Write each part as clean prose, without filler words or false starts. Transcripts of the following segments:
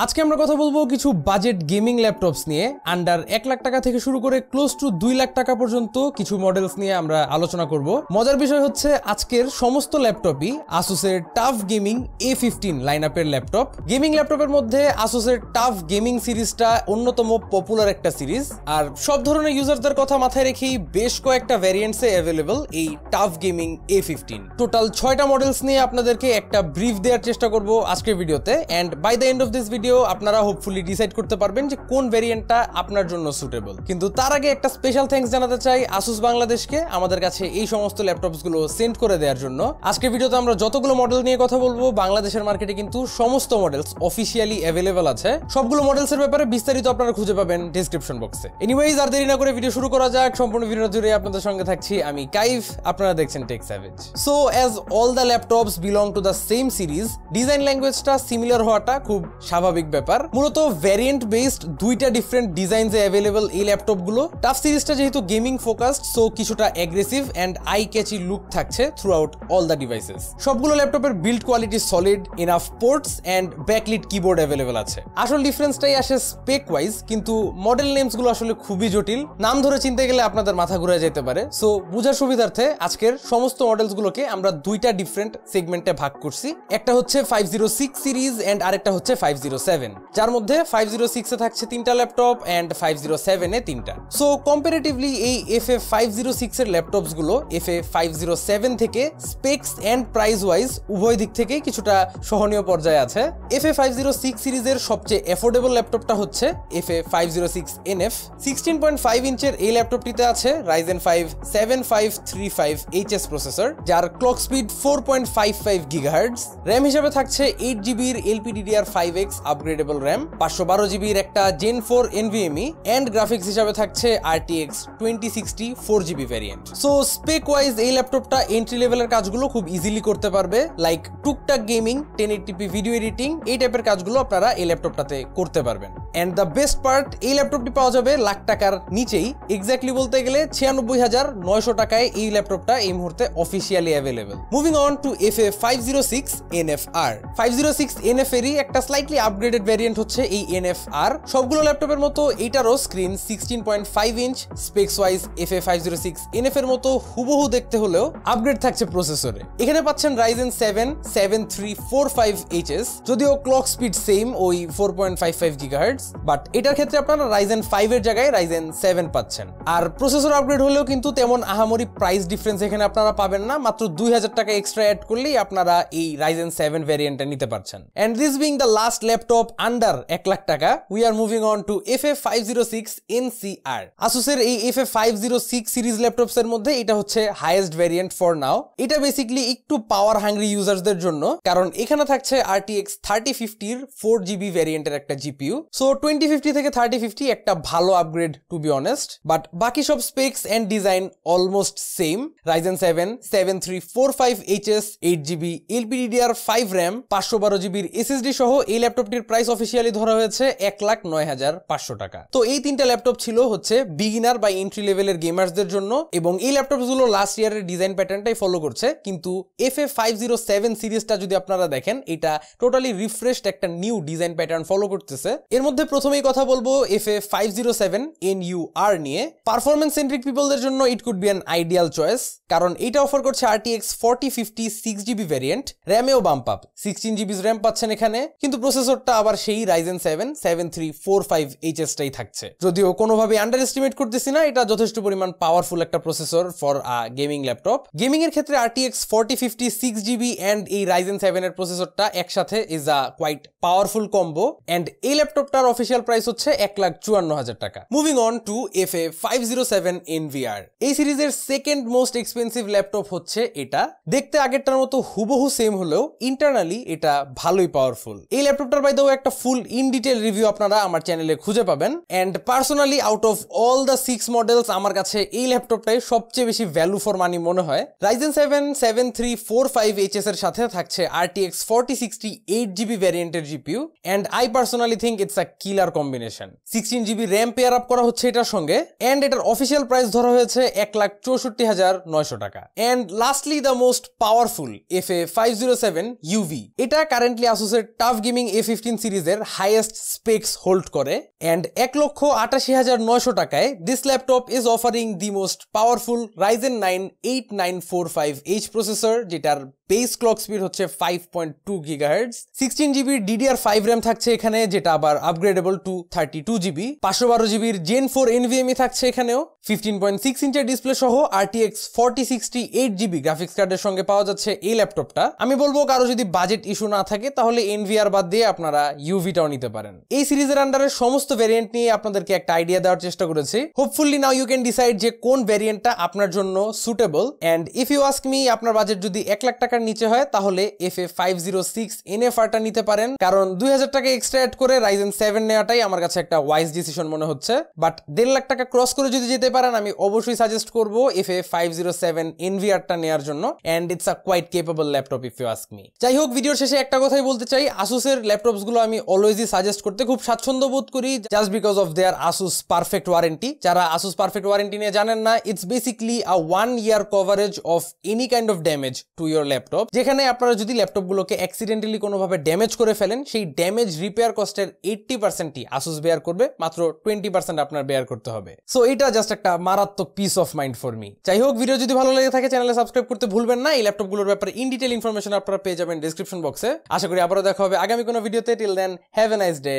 আজকে আমরা কথা বলবো কিছু বাজেট গেমিং ল্যাপটপস নিয়ে। আন্ডার 1 লাখ টাকা থেকে শুরু করে ক্লোজ টু 2 লাখ টাকা পর্যন্ত কিছু মডেলস নিয়ে আমরা আলোচনা করব। মজার বিষয় হচ্ছে আজকের সমস্ত ল্যাপটপই আসুসের টাফ গেমিং A15 লাইনআপের ল্যাপটপ। গেমিং ল্যাপটপের মধ্যে আসুসের টাফ গেমিং সিরিজটা অন্যতম পপুলার একটা সিরিজ, আর সব ধরনের ইউজারদের কথা মাথায় রেখেই বেশ কয়েকটা ভ্যারিয়েন্টসে অ্যাভেলেবল এই টাফ গেমিং A15। টোটাল 6টা মডেলস নিয়ে আপনাদেরকে একটা ব্রিফ দেওয়ার চেষ্টা করব আজকের ভিডিওতে, and by the end of this video আপনারা হোপফুলি ডিসাইড করতে পারবেন যে কোন ভেরিয়েন্টটা আপনার জন্য সুটেবল। কিন্তু তার আগে একটা স্পেশাল থ্যাঙ্কস জানাতে চাই আসুস বাংলাদেশকে আমাদের কাছে এই সমস্ত ল্যাপটপস গুলো সেন্ড করে দেওয়ার জন্য। আজকের ভিডিওতে আমরা যতগুলো মডেল নিয়ে কথা বলবো, বাংলাদেশের মার্কেটে কিন্তু সমস্ত মডেলস অফিসিয়ালি অ্যাভেলেবল আছে। সবগুলো মডেলস এর ব্যাপারে বিস্তারিত আপনারা খুঁজে পাবেন ডেসক্রিপশন বক্সে। এনিওয়েজ, আর দেরি না করে ভিডিও শুরু করা যাক। সম্পূর্ণ ভিডিও জুড়ে আপনাদের সঙ্গে থাকছি আমি কাইফ, আপনারা দেখছেন Tech Savage. So as all the laptops belong to the same series, design ল্যাঙ্গুয়েজটা সিমিলার হওয়াটা খুব স্বাভাবিক ব্যাপার। মূলত ভ্যারিয়েন্ট বেসড দুইটা ডিফারেন্ট ডিজাইনসে অ্যাভেলেবল এই ল্যাপটপগুলো। টাফ সিরিজটা যেহেতু গেমিং ফোকাসড, সো কিছুটা aggressive and eye catchy look থাকছে throughout all the devices. সবগুলো ল্যাপটপের build quality solid, enough ports and backlit keyboard available আছে। আসল ডিফারেন্সটাই আসে স্পেক ওয়াইজ, কিন্তু মডেল নেমস গুলো আসলে খুবই জটিল। নাম ধরে চিনতে গেলে আপনাদের মাথা ঘুরে যেতে পারে। সো বুঝার সুবিধার্থে আজকের সমস্ত মডেলস গুলোকে আমরা দুইটা ডিফারেন্ট সেগমেন্টে ভাগ করছি। একটা হচ্ছে 506 সিরিজ এন্ড আরেকটা হচ্ছে 507, যার মধ্যে 506 এ থাকছে 3টা ল্যাপটপ এন্ড 507 এ 3টা। সো কম্পারেটিভলি এই FA506 এর ল্যাপটপস গুলো FA507 থেকে স্পেকস এন্ড প্রাইস ওয়াইজ উভয় দিক থেকে কিছুটা সহনীয় পর্যায়ে আছে। FA506 সিরিজের সবচেয়ে অ্যাফোর্ডেবল ল্যাপটপটা হচ্ছে FA506NF। 16.5 ইঞ্চের এই ল্যাপটপটিতে আছে Ryzen 5 7535HS প্রসেসর, যার ক্লক স্পিড 4.55 GHz। র্যাম হিসেবে থাকছে 8GB এর LPDDR5X আপগ্রেডেবল র্যাম, 512 GB এর একটা Gen 4 NVMe, এন্ড গ্রাফিক্স হিসেবে থাকছে RTX 2060 4GB variant. So spec wise এই ল্যাপটপটা এন্ট্রি লেভেলের কাজগুলো খুব ইজিলি করতে পারবে, লাইক টুকটাক গেমিং, 1080p ভিডিও এডিটিং, এই টাইপের কাজগুলো আপনারা এই ল্যাপটপটাতে করতে পারবেন। এন্ড দ্য বেস্ট পার্ট, এই ল্যাপটপটি পাওয়া যাবে লাখ টাকার নিচেই। এক্স্যাক্টলি বলতে গেলে 96,900 টাকায় এই ল্যাপটপটা এই মুহূর্তে officially available. Moving on to FA506NFR। 506NF এরই একটা স্লাইটলি আপগ্রেডেড ভ্যারিয়েন্ট হচ্ছে এই NFR। সবগুলো ল্যাপটপের মতো এইটারও screen 16.5 inch. Specs wise FA506NF এর মতো হুবহু দেখতে হলেও আপগ্রেড থাকছে প্রসেসরে। এখানে পাচ্ছেন Ryzen 7 7345HS, যদিও ক্লক স্পিড সেম ওই 4.55 GHz, বাট এটার ক্ষেত্রে আপনারা Ryzen 5 এর জায়গায় Ryzen 7 পাচ্ছেন। আর প্রসেসর আপগ্রেড হলেও কিন্তু তেমন আহামরি প্রাইস ডিফারেন্স এখানে আপনারা পাবেন না। মাত্র 2000 টাকা এক্সট্রা অ্যাড করলেই আপনারা এই Ryzen 7 ভ্যারিয়েন্টটা নিতে পারছেন। And this being the last laptop under 1 lakh টাকা, we are moving on to FA506NCR। আসুসের এই FA506 সিরিজ ল্যাপটপস এর মধ্যে এটা হচ্ছে হাইয়েস্ট ভ্যারিয়েন্ট ফর নাও। এটা বেসিক্যালি একটু পাওয়ার হাংরি ইউজারদের জন্য, কারণ এখানে থাকছে RTX 3050 এর 4GB ভ্যারিয়েন্টের একটা GPU। সো 2050 থেকে 3050 একটা ভালো upgrade to be honest, but বাকি সব specs and design almost same. Ryzen 7 7345HS, 8GB LPDDR5 RAM, 512GB এর SSD সহ এই ল্যাপটপটির প্রাইস অফিসিয়ালি ধরা হয়েছে 1,09,500 টাকা। তো এই তিনটা ল্যাপটপ ছিল হচ্ছে বিগিনার বা এন্ট্রি লেভেলের গেমার্সদের জন্য, এবং এই ল্যাপটপগুলো লাস্ট ইয়ারের ডিজাইন প্যাটার্নটাই ফলো করছে। কিন্তু FA507 সিরিজটা যদি আপনারা দেখেন, এটা টোটালি রিফ্রেশড একটা নিউ ডিজাইন প্যাটার্ন ফলো করতেছে। এর মধ্যে প্রথমেই কথা বলবো FA507NUR নিয়ে। পারফরম্যান্স সেন্ট্রিক পিপলদের জন্য it could be an ideal choice, কারণ এটা অফার করছে RTX 4050 6GB ভ্যারিয়েন্ট। র্যামেও বাম্প আপ, 16GB র্যাম পাচ্ছেন এখানে, কিন্তু প্রসেসরটা আবার সেই Ryzen 7 7345HS টাই থাকছে। যদিও কোনোভাবে আন্ডার এস্টিমেট করতেছি না, এটা যথেষ্ট পরিমাণ পাওয়ারফুল একটা processor for gaming laptop. Gaming এর ক্ষেত্রে RTX 4050 6GB এন্ড এই Ryzen 7 এর প্রসেসরটা একসাথে is a quite powerful combo. And এই ল্যাপটপটার অফিসিয়াল প্রাইস হচ্ছে 1,54,000 টাকা। Moving on to FA507NVR। এই সিরিজের সেকেন্ড মোস্ট এক্সপেন্সিভ ল্যাপটপ হচ্ছে এটা। দেখতে আগেরটার মতো হুবহু সেম হলেও ইন্টারনালি এটা ভালোই পাওয়ারফুল। এই ল্যাপটপটার বাই দ্য ওয়ে একটা ফুল ইন ডিটেল রিভিউ আপনারা আমার চ্যানেলে খুঁজে পাবেন। And personally out of all the 6 models আমার কাছে এই ল্যাপটপটাই সবচেয়ে বেশি ভ্যালু ফর মানি মনে হয়। Ryzen 7 7345HS এর সাথে থাকছে RTX 4060 8GB ভ্যারিয়েন্টের GPU, and I personally think it's a killer combination. 16GB RAM pair up করা হচ্ছে এটার সঙ্গে, এন্ড এটার অফিসিয়াল প্রাইস ধরা হয়েছে 1,64,900 টাকা। And lastly the most powerful FA507UV। এটা কারেন্টলি আসুসের টাফ গেমিং A15 ফিফটিন সিরিজের হাইয়েস্ট স্পেক্স হোল্ড করে অ্যান্ড 1,88,900 টাকায় this laptop is offering the most powerful Ryzen 9 8945H processor, যেটার বেস ক্লক স্পিড হচ্ছে 5.2 GHz, 16GB DDR5 RAM থাকছে এখানে, যেটা আবার upgradeable two 32GB, 512GB Gen 4 NVMe থাকছে এখানেও, 15.6 ইঞ্চের ডিসপ্লে সহ RTX 4060 8GB গ্রাফিক্স কার্ডের সঙ্গে পাওয়া যাচ্ছে এই ল্যাপটপটা। আমি বলবো কারো যদি বাজেট ইস্যু না থাকে তাহলে NVR বাদ দিয়ে আপনারা UVটাও নিতে পারেন। এই সিরিজের আন্ডারে সমস্ত ভ্যারিয়েন্ট নিয়ে আপনাদেরকে একটা আইডিয়া দেওয়ার চেষ্টা করেছি। Hopefully now you can decide যে কোন ভ্যারিয়েন্টটা আপনার জন্য suitable. And if you ask me, আপনার বাজেট যদি 1 লাখ টাকার নিচে হয় তাহলে FA506 NFR-টা নিতে পারেন, কারণ 2000 টাকা এক্সট্রা অ্যাড করে Ryzen 7 নেওয়াটাই আমার কাছে একটা ওয়াইজ ডিসিশন মনে হচ্ছে। বাট 1.5 লাখ টাকা ক্রস করে যদি যেতে পারেন, আমি অবশ্যই সাজেস্ট করব FA507 NVR-টা নেওয়ার জন্য। And it's a quite capable laptop if you ask me. যাই হোক, ভিডিওর শেষে একটা কথাই বলতে চাই, আসুসের ল্যাপটপস গুলো আমি অলওয়েজই সাজেস্ট করতে খুব স্বাচ্ছন্দ্য বোধ করি, just because of their Asus perfect warranty. যারা আসুস পারফেক্ট ওয়ারেন্টি নিয়ে জানেন না, it's basically a 1 year coverage of any kind of damage to your laptop, যেখানে আপনারা যদি ল্যাপটপগুলোকে অ্যাক্সিডেন্টালি কোনোভাবে ড্যামেজ করে ফেলেন, সেই ড্যামেজ রিপেয়ার কস্টের 80%ই আসুস বেয়ার করবে, মাত্র 20% আপনার বেয়ার করতে হবে। সো এটা জাস্ট একটা মারাত্মক piece of mind for me. যাই হোক, ভিডিও যদি ভালো লেগে থাকে চ্যানেলে সাবস্ক্রাইব করতে ভুলবেন না। এই ল্যাপটপগুলোর ব্যাপারে ইন ডিটেল ইনফরমেশন আপনারা পেয়ে যাবেন ডেসক্রিপশন বক্সে। আশা করি আবারও দেখা হবে আগামী কোনো ভিডিওতে। Till then, have a nice day,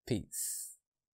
piece.